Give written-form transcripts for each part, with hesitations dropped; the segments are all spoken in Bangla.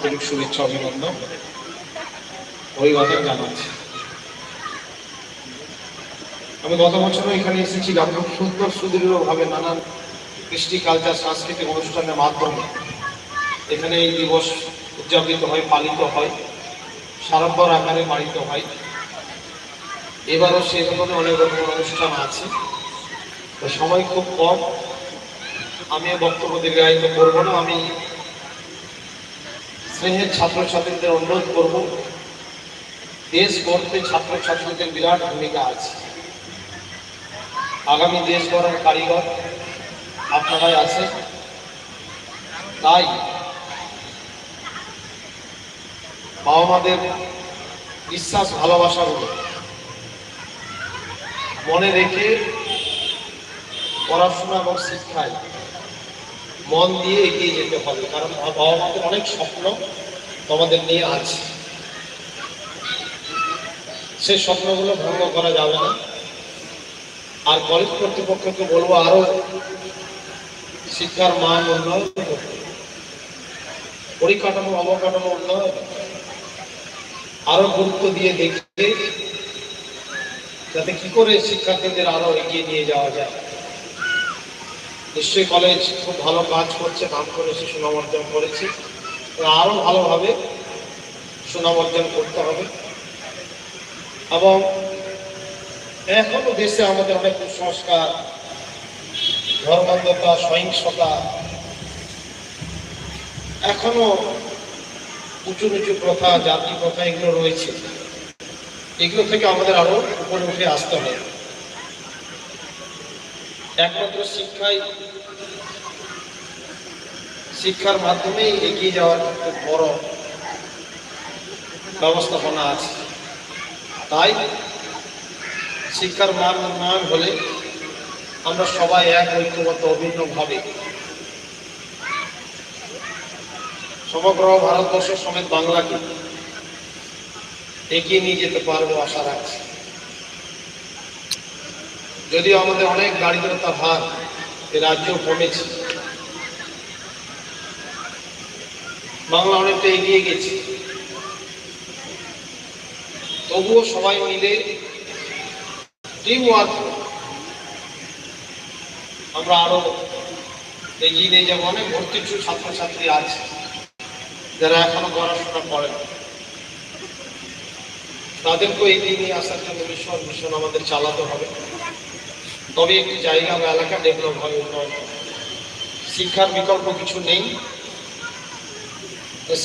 আন্তরিক শুভেচ্ছা অভিনন্দন অভিবাদন জানাচ্ছি। আমি গত বছরও এখানে এসেছিলাম, খুব সুন্দর সুদৃঢ়ভাবে নানান কৃষ্টি কালচার সাংস্কৃতিক অনুষ্ঠানের মাধ্যমে এখানে এই দিবস উদযাপিত হয়, পালিত হয়, সাড়ম্বর আকারে পালিত হয়। এবারও সেই ধরনের অনেক রকম অনুষ্ঠান আছে। তো সময় খুব কম, আমি বক্তব্য দীর্ঘায়িত করবো না। আমি স্নেহের ছাত্রছাত্রীদের অনুরোধ করব, দেশ গড়তে ছাত্রছাত্রীদের বিরাট ভূমিকা আছে। আগামী দেশ গড়ার কারিগর আপনারাই আছেন। তাই বাবা মাদের বিশ্বাস ভালোবাসাগুলো মনে রেখে পড়াশোনা এবং শিক্ষায় মন দিয়ে এগিয়ে যেতে হবে, কারণ বাবা মাদের অনেক স্বপ্ন তোমাদের নিয়ে আছে। সেই স্বপ্নগুলো ভঙ্গ করা যাবে না। আর কলেজ কর্তৃপক্ষকে বলবো, আরো শিক্ষার মান উন্নয়ন করতে, পরিকাঠামো অবকাঠামো উন্নয়ন আরো গুরুত্ব দিয়ে দেখতে, যাতে কি করে শিক্ষার্থীদের আরো এগিয়ে নিয়ে যাওয়া যায়। নিশ্চয়ই কলেজ খুব ভালো কাজ করছে, নাম করেছে, সুনাম অর্জন করেছে, আরো ভালোভাবে সুনাম অর্জন করতে হবে। এবং এখনো দেশে আমাদের অনেক কুসংস্কার, ধর্মান্ধতা, সহিংসতা, এখনো উঁচু নিচু প্রথা, জাতি প্রথা এগুলো রয়েছে। এগুলো থেকে আমাদের আরো উপরে উঠে আসতে হবে। একমাত্র শিক্ষার মাধ্যমেই এগিয়ে যাওয়ার খুব বড় ব্যবস্থাপনা আছে। তাই শিক্ষার মান উন্নয়ন হলে আমরা সবাই এক ঐক্যবদ্ধ অভিন্নভাবে সমগ্র ভারতবর্ষ সমেত বাংলাকে এগিয়ে নিয়ে যেতে পারবো আশা রাখছি। যদিও আমাদের অনেক দারিদ্রতার হার এ রাজ্য কমেছে, বাংলা অনেকটা এগিয়ে গেছে, তবুও সবাই মিলে টিম ওয়ার্ক আমরা আরো এগিয়ে নিয়ে যাবো। অনেক ভর্তিচ্ছু ছাত্রছাত্রী আছে যারা এখনো পড়াশোনা করেন, তাদেরকেও এগিয়ে নিয়ে আসার জন্য মিশন আমাদের চালাতে হবে। তবে একটি জায়গা বা এলাকা ডেভেলপ হবে, উন্নয়ন। শিক্ষার বিকল্প কিছু নেই।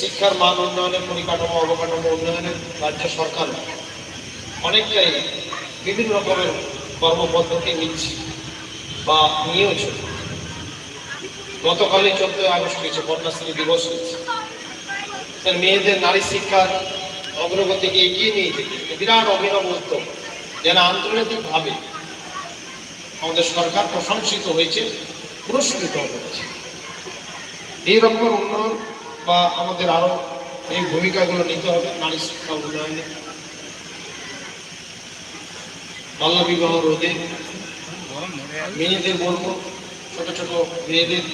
শিক্ষার মান উন্নয়নের, পরিকাঠামো অবকাঠামো উন্নয়নের রাজ্য সরকার অনেকটাই বিভিন্ন রকমের কর্মপদ্ধতি নিচ্ছে বা নিয়েওছে। গতকালই 14 আগস্ট হয়েছে, কন্যাশ্রী দিবস হয়েছে। মেয়েদের নারী শিক্ষার অগ্রগতিকে এগিয়ে নিয়ে যেতে বিরাট অভিনব উদ্যোগ, যেন আন্তর্জাতিকভাবে আমাদের সরকার প্রশংসিত হয়েছে, পুরস্কৃত হয়েছে। এই রকমের উন্নয়ন বা আমাদের আরো এই ভূমিকাগুলো নিতে হবে নারী শিক্ষা উন্নয়নে। বাল্য বিবাহ রোধে মেয়েদের বলবো, ছোট ছোট মেয়েদের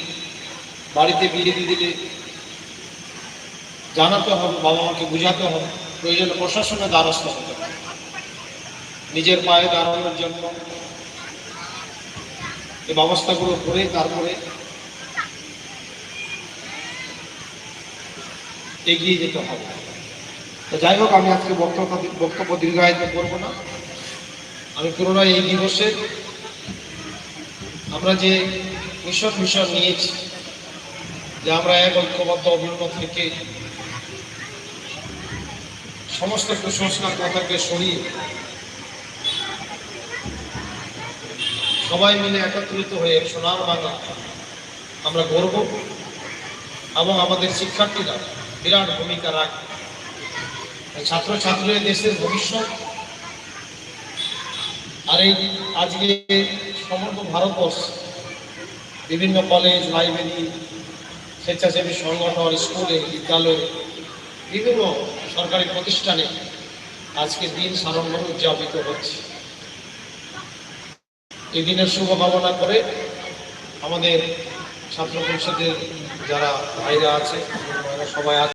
বাড়িতে বিয়ে দিলে জানাতে হবে, বাবা মাকে বুঝাতে হবে, প্রয়োজনে প্রশাসনের দ্বারস্থ হতে হবে। নিজের পায়ে দাঁড়ানোর জন্য এই ব্যবস্থাগুলো করে তারপরে এগিয়ে যেতে হবে। তো যাই হোক, আমি আজকে বক্তব্য দীর্ঘায়িত করবো না। আমি পুনরায় এই দিবসে আমরা যে মিশন নিয়েছি, যে আমরা এক ঐক্যবদ্ধ অভিন্ন থেকে সমস্ত কুসংস্কার কথাকে সরিয়ে সবাই মিলে একত্রিত হয়ে সোনার বাংলা আমরা গড়ব এবং আমাদের শিক্ষার্থীরা বিরাট ভূমিকা রাখবে। ছাত্রছাত্রীরা দেশের ভবিষ্যৎ। আর এই আজকে সমগ্র ভারতবর্ষ বিভিন্ন কলেজ, লাইব্রেরি, স্বেচ্ছাসেবী সংগঠন, স্কুলে, বিদ্যালয়ে, বিভিন্ন সরকারি প্রতিষ্ঠানে আজকে দিন সাড়ম্বর উদযাপিত হচ্ছে। এই দিনের শুভকামনা করে আমাদের ছাত্র পরিষদের যারা ভাইরা আছে, সবাই